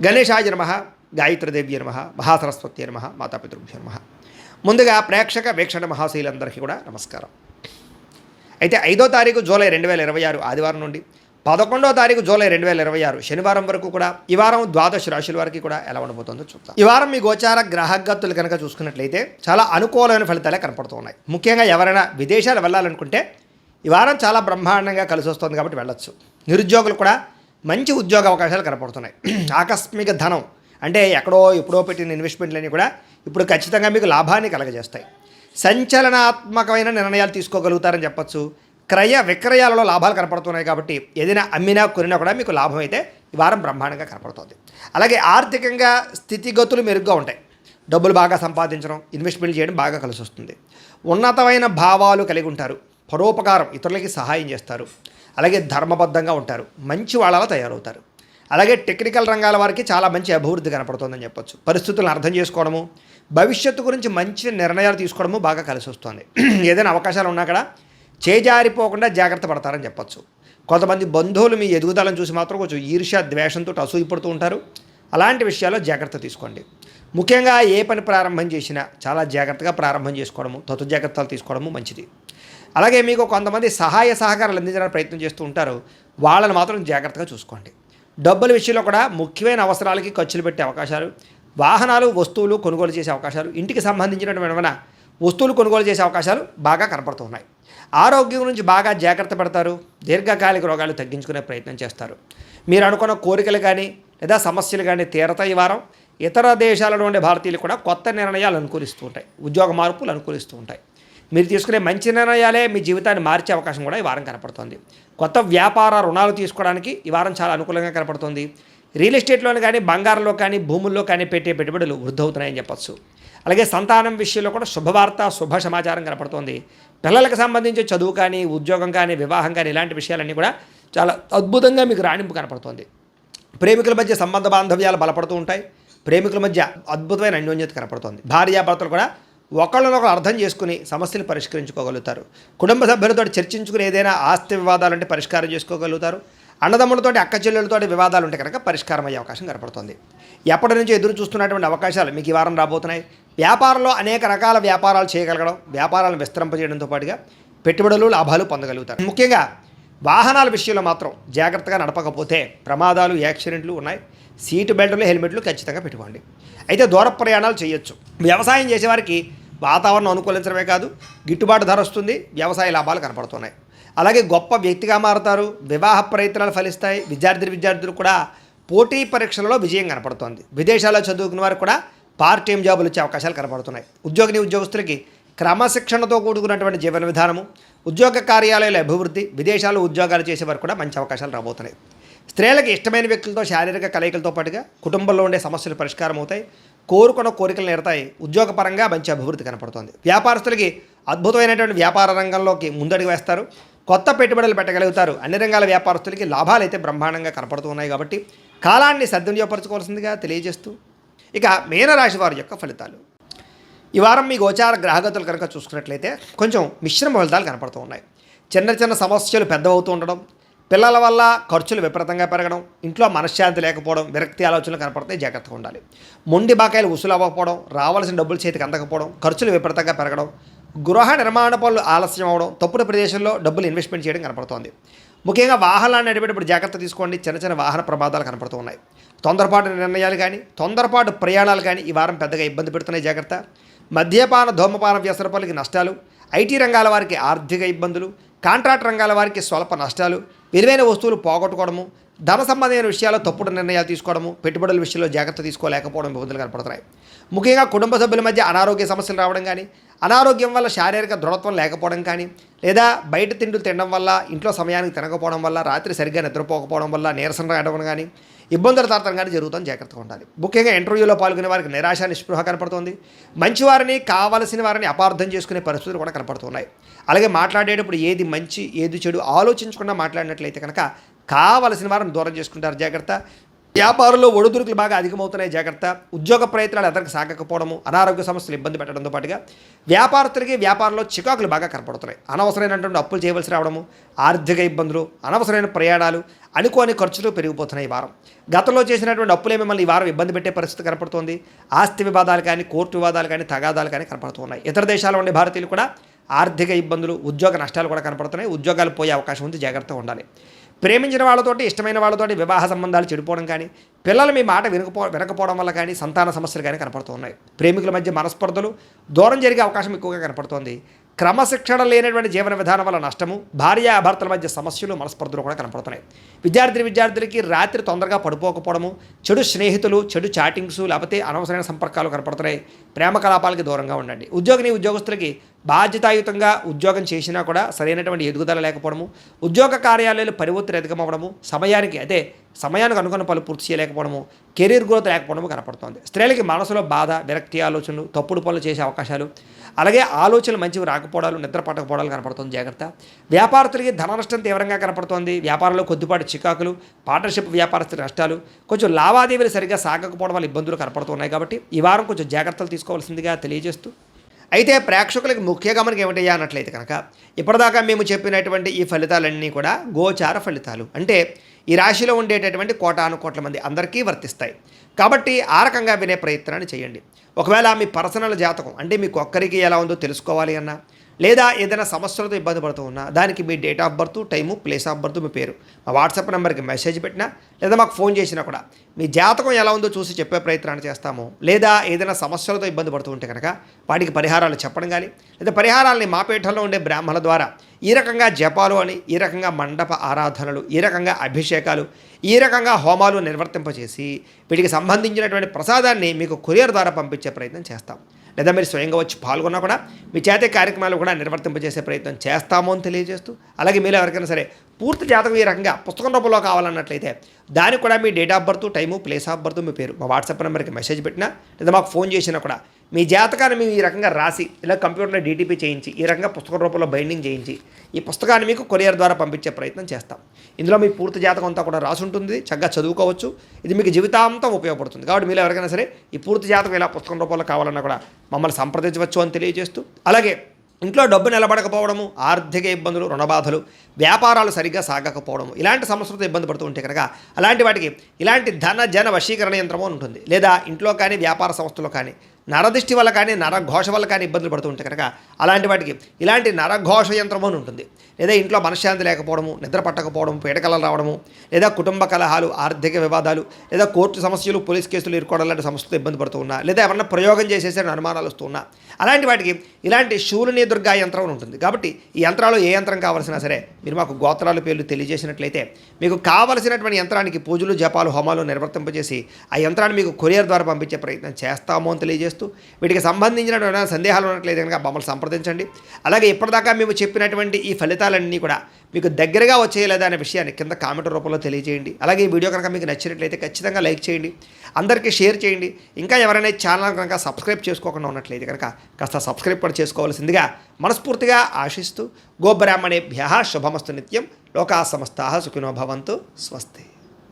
గణేశాయ నమః, గాయత్రీదేవ్య నమః, మహాసరస్వతి నమః, మాతాపితృభ్యో నమః. ముందుగా ప్రేక్షక వీక్షణ మహాశీలందరికీ కూడా నమస్కారం. అయితే 5వ తారీఖు జూలై 2026 ఆదివారం నుండి 11వ తారీఖు జూలై 2026 శనివారం వరకు కూడా ఈ వారం ద్వాదశ రాశుల వారికి కూడా ఎలా ఉండబోతుందో చూద్దాం. ఈ వారం మీ గోచార గ్రహగతులు కనుక చూసుకున్నట్లయితే చాలా అనుకూలమైన ఫలితాలే కనపడుతున్నాయి. ముఖ్యంగా ఎవరైనా విదేశాలు వెళ్ళాలనుకుంటే ఈ వారం చాలా బ్రహ్మాండంగా కలిసి వస్తుంది కాబట్టి వెళ్ళొచ్చు. నిరుద్యోగులు కూడా మంచి ఉద్యోగ అవకాశాలు కనపడుతున్నాయి. ఆకస్మిక ధనం అంటే ఎప్పుడో పెట్టిన ఇన్వెస్ట్మెంట్లన్నీ కూడా ఇప్పుడు ఖచ్చితంగా మీకు లాభాన్ని కలగజేస్తాయి. సంచలనాత్మకమైన నిర్ణయాలు తీసుకోగలుగుతారని చెప్పచ్చు. క్రయ విక్రయాలలో లాభాలు కనపడుతున్నాయి కాబట్టి ఏదైనా అమ్మినా కొనినా కూడా మీకు లాభం అయితే ఈ వారం బ్రహ్మాండంగా కనపడుతుంది. అలాగే ఆర్థికంగా స్థితిగతులు మెరుగ్గా ఉంటాయి. డబ్బులు బాగా సంపాదించడం, ఇన్వెస్ట్మెంట్ చేయడం బాగా కలిసి వస్తుంది. ఉన్నతమైన భావాలు కలిగి ఉంటారు. పరోపకారం, ఇతరులకి సహాయం చేస్తారు. అలాగే ధర్మబద్ధంగా ఉంటారు. మంచి వాళ్ళలా తయారవుతారు. అలాగే టెక్నికల్ రంగాల వారికి చాలా మంచి అభివృద్ధి కనపడుతుందని చెప్పొచ్చు. పరిస్థితులను అర్థం చేసుకోవడము, భవిష్యత్తు గురించి మంచి నిర్ణయాలు తీసుకోవడము బాగా కలిసి వస్తుంది. ఏదైనా అవకాశాలు ఉన్నా కూడా చేజారిపోకుండా జాగ్రత్త పడతారని చెప్పొచ్చు. కొంతమంది బంధువులు మీ ఎదుగుదలను చూసి మాత్రం కొంచెం ఈర్ష్య ద్వేషంతో అసూయపడుతూ ఉంటారు. అలాంటి విషయాల్లో జాగ్రత్త తీసుకోండి. ముఖ్యంగా ఏ పని ప్రారంభం చేసినా చాలా జాగ్రత్తగా ప్రారంభం చేసుకోవడము, తొత్తు జాగ్రత్తలు తీసుకోవడము మంచిది. అలాగే మీకు కొంతమంది సహాయ సహకారాలు అందించడానికి ప్రయత్నం చేస్తూ ఉంటారు. వాళ్ళని మాత్రం జాగ్రత్తగా చూసుకోండి. డబ్బుల విషయంలో కూడా ముఖ్యమైన అవసరాలకి ఖర్చులు పెట్టే అవకాశాలు, వాహనాలు వస్తువులు కొనుగోలు చేసే అవకాశాలు, ఇంటికి సంబంధించినటువంటి ఏమైనా వస్తువులు కొనుగోలు చేసే అవకాశాలు బాగా కనపడుతున్నాయి. ఆరోగ్యం గురించి బాగా జాగ్రత్త పడతారు. దీర్ఘకాలిక రోగాలు తగ్గించుకునే ప్రయత్నం చేస్తారు. మీరు అనుకున్న కోరికలు కానీ లేదా సమస్యలు కానీ తీరతాయి. ఈ వారం ఇతర దేశాలలో ఉండే భారతీయులు కూడా కొత్త నిర్ణయాలు అనుకూలిస్తూ ఉంటాయి. ఉద్యోగ మార్పులు అనుకూలిస్తూ ఉంటాయి. మీరు తీసుకునే మంచి నిర్ణయాలే మీ జీవితాన్ని మార్చే అవకాశం కూడా ఈ వారం కనపడుతుంది. కొత్త వ్యాపార రుణాలు తీసుకోవడానికి ఈ వారం చాలా అనుకూలంగా కనపడుతుంది. రియల్ ఎస్టేట్లోని కానీ బంగారంలో కానీ భూముల్లో కానీ పెట్టే పెట్టుబడులు వృద్ధి అవుతున్నాయని చెప్పచ్చు. అలాగే సంతానం విషయంలో కూడా శుభవార్త, శుభ సమాచారం కనపడుతుంది. పిల్లలకు సంబంధించి చదువు కానీ, ఉద్యోగం కానీ, వివాహం కానీ ఇలాంటి విషయాలన్నీ కూడా చాలా అద్భుతంగా మీకు రాణింపు కనపడుతుంది. ప్రేమికుల మధ్య సంబంధ బాంధవ్యాలు బలపడుతూ ఉంటాయి. ప్రేమికుల మధ్య అద్భుతమైన అన్యోన్యత కనపడుతుంది. భార్యాభర్తలు కూడా ఒకళ్ళనొకరు అర్థం చేసుకుని సమస్యలు పరిష్కరించుకోగలుగుతారు. కుటుంబ సభ్యులతో చర్చించుకుని ఏదైనా ఆస్తి వివాదాలుంటే పరిష్కారం చేసుకోగలుగుతారు. అన్నదమ్ములతోటి అక్క చెల్లెలతోటి వివాదాలు ఉంటే కనుక పరిష్కారం అయ్యే అవకాశం కనపడుతుంది. ఎప్పటి నుంచో ఎదురు చూస్తున్నటువంటి అవకాశాలు మీకు ఈ వారం రాబోతున్నాయి. వ్యాపారంలో అనేక రకాల వ్యాపారాలు చేయగలగడం, వ్యాపారాలను విస్తరింపజేయడంతో పాటుగా పెట్టుబడులు, లాభాలు పొందగలుగుతారు. ముఖ్యంగా వాహనాల విషయంలో మాత్రం జాగ్రత్తగా నడపకపోతే ప్రమాదాలు, యాక్సిడెంట్లు ఉన్నాయి. సీటు బెల్టులు, హెల్మెట్లు ఖచ్చితంగా పెట్టుకోండి. అయితే దూర ప్రయాణాలు చేయొచ్చు. వ్యవసాయం చేసేవారికి వాతావరణం అనుకూలించడమే కాదు, గిట్టుబాటు ధర వస్తుంది. వ్యవసాయ లాభాలు కనపడుతున్నాయి. అలాగే గొప్ప వ్యక్తిగా మారుతారు. వివాహ ప్రయత్నాలు ఫలిస్తాయి. విద్యార్థులు కూడా పోటీ పరీక్షలలో విజయం కనపడుతోంది. విదేశాల్లో చదువుకున్న వారు కూడా పార్ట్ టైం జాబులు వచ్చే అవకాశాలు కనపడుతున్నాయి. ఉద్యోగస్తులకి క్రమశిక్షణతో కూడుకున్నటువంటి జీవన విధానము, ఉద్యోగ కార్యాలయాల అభివృద్ధి, విదేశాల్లో ఉద్యోగాలు చేసేవారు కూడా మంచి అవకాశాలు రాబోతున్నాయి. స్త్రీలకు ఇష్టమైన వ్యక్తులతో శారీరక కలయికలతో పాటుగా కుటుంబంలో ఉండే సమస్యలు పరిష్కారం అవుతాయి. కోరుకున్న కోరికలు నేరతాయి. ఉద్యోగపరంగా మంచి అభివృద్ధి కనపడుతుంది. వ్యాపారస్తులకి అద్భుతమైనటువంటి వ్యాపార రంగంలోకి ముందడుగు వేస్తారు. కొత్త పెట్టుబడులు పెట్టగలుగుతారు. అన్ని రంగాల వ్యాపారస్తులకి లాభాలు అయితే బ్రహ్మాండంగా కనపడుతున్నాయి. కాబట్టి కాలాన్ని సద్వినియోగపరచుకోవాల్సిందిగా తెలియజేస్తూ ఇక మీనరాశి వారి యొక్క ఫలితాలు. ఈ వారం మీ గోచార గ్రహగతులు కనుక చూసుకున్నట్లయితే కొంచెం మిశ్రమ ఫలితాలు కనపడుతూ ఉన్నాయి. చిన్న సమస్యలు పెద్దవవుతూ ఉండడం, పిల్లల వల్ల ఖర్చులు విపరీతంగా పెరగడం, ఇంట్లో మనశ్శాంతి లేకపోవడం, విరక్తి ఆలోచనలు కనపడితే జాగ్రత్తగా ఉండాలి. మొండి బాకాయలు వసూలు అవ్వకపోవడం, రావాల్సిన డబ్బులు చేతికి అందకపోవడం, ఖర్చులు విపరీతంగా పెరగడం, గృహ నిర్మాణ పనులు ఆలస్యం అవడం, తప్పుడు ప్రదేశంలో డబ్బులు ఇన్వెస్ట్మెంట్ చేయడం కనపడుతోంది. ముఖ్యంగా వాహనాన్ని నడిపేటప్పుడు జాగ్రత్త తీసుకోండి. చిన్న వాహన ప్రమాదాలు కనపడుతూ ఉన్నాయి. తొందరపాటు నిర్ణయాలు కానీ, తొందరపాటు ప్రయాణాలు కానీ ఈ వారం పెద్దగా ఇబ్బంది పెడుతున్నాయి. జాగ్రత్త. మద్యపాన, ధూమపాన వ్యసనపరులకి నష్టాలు, ఐటీ రంగాల వారికి ఆర్థిక ఇబ్బందులు, కాంట్రాక్ట్ రంగాల వారికి స్వల్ప నష్టాలు, విలువైన వస్తువులు పోగొట్టుకోవడము, ధన సంబంధమైన విషయాల్లో తప్పుడు నిర్ణయాలు తీసుకోవడము, పెట్టుబడుల విషయంలో జాగ్రత్త తీసుకోలేకపోవడం ఇబ్బందులు కనపడుతున్నాయి. ముఖ్యంగా కుటుంబ సభ్యుల మధ్య అనారోగ్య సమస్యలు రావడం కానీ, అనారోగ్యం వల్ల శారీరక దృఢత్వం లేకపోవడం కానీ, లేదా బయట తిండులు తినడం వల్ల, ఇంట్లో సమయానికి తినకపోవడం వల్ల, రాత్రి సరిగ్గా నిద్రపోకపోవడం వల్ల నీరసం రావడం కానీ, ఇబ్బందుల తారతం కానీ జరుగుతుంది. జాగ్రత్తగా ఉండాలి. ముఖ్యంగా ఇంటర్వ్యూలో పాల్గొనే వారికి నిరాశ, నిస్పృహ కనపడుతుంది. మంచివారిని, కావలసిన వారిని అపార్థం చేసుకునే పరిస్థితులు కూడా కనపడుతున్నాయి. అలాగే మాట్లాడేటప్పుడు ఏది మంచి ఏది చెడు ఆలోచించకుండా మాట్లాడినట్లయితే కనుక కావలసిన వారిని దూరం చేసుకుంటారు. జాగ్రత్త. వ్యాపారంలో ఒడిదుడుకులు బాగా అధికమవుతున్నాయి, జాగ్రత్త. ఉద్యోగ ప్రయత్నాలు ఎదరికి సాగకపోవడము, అనారోగ్య సమస్యలు ఇబ్బంది పెట్టడంతో పాటుగా వ్యాపారస్తులకి వ్యాపారంలో చికాకులు బాగా కనపడుతున్నాయి. అనవసరమైనటువంటి అప్పులు చేయవలసి రావడము, ఆర్థిక ఇబ్బందులు, అనవసరమైన ప్రయాణాలు, అనుకోని ఖర్చులు పెరిగిపోతున్నాయి ఈ వారం. గతంలో చేసినటువంటి అప్పులే మిమ్మల్ని ఈ వారం ఇబ్బంది పెట్టే పరిస్థితి కనపడుతోంది. ఆస్తి వివాదాలు కానీ, కోర్టు వివాదాలు కానీ, తగాదాలు కానీ కనపడుతున్నాయి. ఇతర దేశాల్లో ఉండే భారతీయులు కూడా ఆర్థిక ఇబ్బందులు, ఉద్యోగ నష్టాలు కూడా కనపడుతున్నాయి. ఉద్యోగాలు పోయే అవకాశం ఉంది, జాగ్రత్తగా ఉండాలి. ప్రేమించిన వాళ్ళతోటి, ఇష్టమైన వాళ్ళతోటి వివాహ సంబంధాలు చెడిపోవడం కానీ, పిల్లలు మీ మాట వినకపోవడం వల్ల కానీ సంతాన సమస్యలు కానీ కనపడుతూ ఉన్నాయి. ప్రేమికుల మధ్య మనస్పర్ధలు, దూరం జరిగే అవకాశం ఎక్కువగా కనపడుతోంది. క్రమశిక్షణ లేనటువంటి జీవన విధానం వల్ల నష్టము, భార్యాభర్తల మధ్య సమస్యలు, మనస్పర్ధలు కూడా కనపడుతున్నాయి. విద్యార్థులకి రాత్రి తొందరగా పడిపోకపోవడము, చెడు స్నేహితులు, చెడు చాటింగ్స్, లేకపోతే అనవసరమైన సంపర్కాలు కనపడుతున్నాయి. ప్రేమ కలాపాలకి దూరంగా ఉండండి. ఉద్యోగస్తులకి బాధ్యతాయుతంగా ఉద్యోగం చేసినా కూడా సరైనటువంటి ఎదుగుదల లేకపోవడము, ఉద్యోగ కార్యాలయాలు పని ఒత్తిడి అధికమవ్వడము, సమయానికి అనుకున్న పనులు పూర్తి చేయలేకపోవడము, కెరీర్ గ్రోత్ లేకపోవడము కనపడుతోంది. స్త్రీలకి మనసులో బాధ, విరక్తి ఆలోచనలు, తప్పుడు పనులు చేసే అవకాశాలు, అలాగే ఆలోచనలు మంచివి రాకపోవడాలు, నిద్ర పట్టకపోవడాలు కనపడుతుంది, జాగ్రత్త. వ్యాపారస్తులకి ధన నష్టం తీవ్రంగా కనపడుతోంది. వ్యాపారంలో కొద్దిపాటి చికాకులు, పార్ట్నర్షిప్ వ్యాపారస్తుల నష్టాలు, కొంచెం లావాదేవీలు సరిగ్గా సాగకపోవడం వల్ల ఇబ్బందులు కనపడుతున్నాయి. కాబట్టి ఈ వారం కొంచెం జాగ్రత్తలు తీసుకోవాల్సిందిగా తెలియజేస్తూ, అయితే ప్రేక్షకులకు ముఖ్య గమనిక ఏమిటయ్యా అన్నట్లయితే కనుక, ఇప్పటిదాకా మేము చెప్పినటువంటి ఈ ఫలితాలన్నీ కూడా గోచార ఫలితాలు, అంటే ఈ రాశిలో ఉండేటటువంటి కోటానుకోట్ల మంది అందరికీ వర్తిస్తాయి. కాబట్టి ఆ రకంగా వినే ప్రయత్నాన్ని చేయండి. ఒకవేళ మీ పర్సనల్ జాతకం, అంటే మీకు ఒక్కరికి ఎలా ఉందో తెలుసుకోవాలి అన్నా, లేదా ఏదైనా సమస్యలతో ఇబ్బంది పడుతూ ఉన్నా, దానికి మీ date of birth, time, place of birth, మీ పేరు మా వాట్సాప్ నెంబర్కి మెసేజ్ పెట్టినా, లేదా మాకు ఫోన్ చేసినా కూడా మీ జాతకం ఎలా ఉందో చూసి చెప్పే ప్రయత్నాన్ని చేస్తాము. లేదా ఏదైనా సమస్యలతో ఇబ్బంది పడుతూ ఉంటే కనుక వాటికి పరిహారాలు చెప్పడం కానీ, లేదా పరిహారాలని మా పీఠంలో ఉండే బ్రాహ్మణుల ద్వారా ఈ రకంగా జపాలు అని, ఈ రకంగా మండప ఆరాధనలు, ఈ రకంగా అభిషేకాలు, ఈ రకంగా హోమాలు నిర్వర్తింపచేసి వీటికి సంబంధించినటువంటి ప్రసాదాన్ని మీకు కొరియర్ ద్వారా పంపించే ప్రయత్నం చేస్తాం. లేదా మీరు స్వయంగా వచ్చి పాల్గొన్నా కూడా మీ చేతే కార్యక్రమాలు కూడా నిర్వర్తింపజేసే ప్రయత్నం చేస్తాము అని తెలియజేస్తూ, అలాగే మీరు ఎవరికైనా సరే పూర్తి జాతకం ఈ రకంగా పుస్తకం రూపంలో కావాలన్నట్లయితే దానికి కూడా మీ date of birth, time, place of birth, మీ పేరు మా వాట్సాప్ నెంబర్కి మెసేజ్ పెట్టినా, లేదా మాకు ఫోన్ చేసినా కూడా మీ జాతకాన్ని మేము ఈ రకంగా రాసి, ఇలా కంప్యూటర్లో డీటీపీ చేయించి, ఈ రకంగా పుస్తకం రూపంలో బైండింగ్ చేయించి ఈ పుస్తకాన్ని మీకు కొరియర్ ద్వారా పంపించే ప్రయత్నం చేస్తాం. ఇందులో మీ పూర్తి జాతకం అంతా కూడా రాసి ఉంటుంది, చక్కగా చదువుకోవచ్చు. ఇది మీకు జీవితాంతం ఉపయోగపడుతుంది. కాబట్టి మీరు ఎవరికైనా సరే ఈ పూర్తి జాతకం ఇలా పుస్తకం రూపంలో కావాలన్నా కూడా మమ్మల్ని సంప్రదించవచ్చు అని తెలియజేస్తూ, అలాగే ఇంట్లో డబ్బు నిలబడకపోవడము, ఆర్థిక ఇబ్బందులు, రుణబాధలు, వ్యాపారాలు సరిగ్గా సాగకపోవడము, ఇలాంటి సమస్యలతో ఇబ్బంది పడుతూ ఉంటే కనుక అలాంటి వాటికి ఇలాంటి ధన జన వశీకరణ యంత్రము అని ఉంటుంది. లేదా ఇంట్లో కానీ వ్యాపార సంస్థలో కానీ నరదృష్టి వల్ల కానీ, నరఘోష వల్ల కానీ ఇబ్బందులు పడుతూ ఉంటే కనుక అలాంటి వాటికి ఇలాంటి నరఘోష యంత్రము అని ఉంటుంది. లేదా ఇంట్లో మనశ్శాంతి లేకపోవడము, నిద్ర పట్టకపోవడం, పీడకలలు రావడము, లేదా కుటుంబ కలహాలు, ఆర్థిక వివాదాలు, లేదా కోర్టు సమస్యలు, పోలీస్ కేసులు ఇరుకోవడం లాంటి సమస్యలతో ఇబ్బంది పడుతూ ఉన్నా, లేదా ఎవరన్నా ప్రయోగం చేసేసే అనుమానాలు వస్తూ ఉన్నా, అలాంటి వాటికి ఇలాంటి శూలిని దుర్గా యంత్రం అని ఉంటుంది. కాబట్టి ఈ యంత్రాలు ఏ యంత్రం కావాల్సినా సరే మీరు మాకు గోత్రాల పేర్లు తెలియజేసినట్లయితే మీకు కావలసినటువంటి యంత్రానికి పూజలు, జపాలు, హోమాలు నిర్వర్తింపజేసి ఆ యంత్రాన్ని మీకు కొరియర్ ద్వారా పంపించే ప్రయత్నం చేస్తాము అని తెలియజేస్తూ, వీటికి సంబంధించిన సందేహాలు ఉన్నట్లయితే కనుక మమ్మల్ని సంప్రదించండి. అలాగే ఇప్పటిదాకా మేము చెప్పినటువంటి ఈ ఫలితాలన్నీ కూడా మీకు దగ్గరగా వచ్చేయలేదా అనే విషయాన్ని కింద కామెంట్ రూపంలో తెలియజేయండి. అలాగే ఈ వీడియో కనుక మీకు నచ్చినట్లయితే ఖచ్చితంగా లైక్ చేయండి, అందరికీ షేర్ చేయండి. ఇంకా ఎవరైనా ఛానల్ కనుక సబ్స్క్రైబ్ చేసుకోకుండా ఉన్నట్లయితే కనుక కాస్త సబ్స్క్రైబ్ కూడా చేసుకోవాల్సిందిగా మనస్ఫూర్తిగా ఆశిస్తూ, గోబ్రాహ్మణేభ్యః శుభమస్తు నిత్యం, లోకా సమస్తాః సుఖినో భవంతు, స్వస్తి.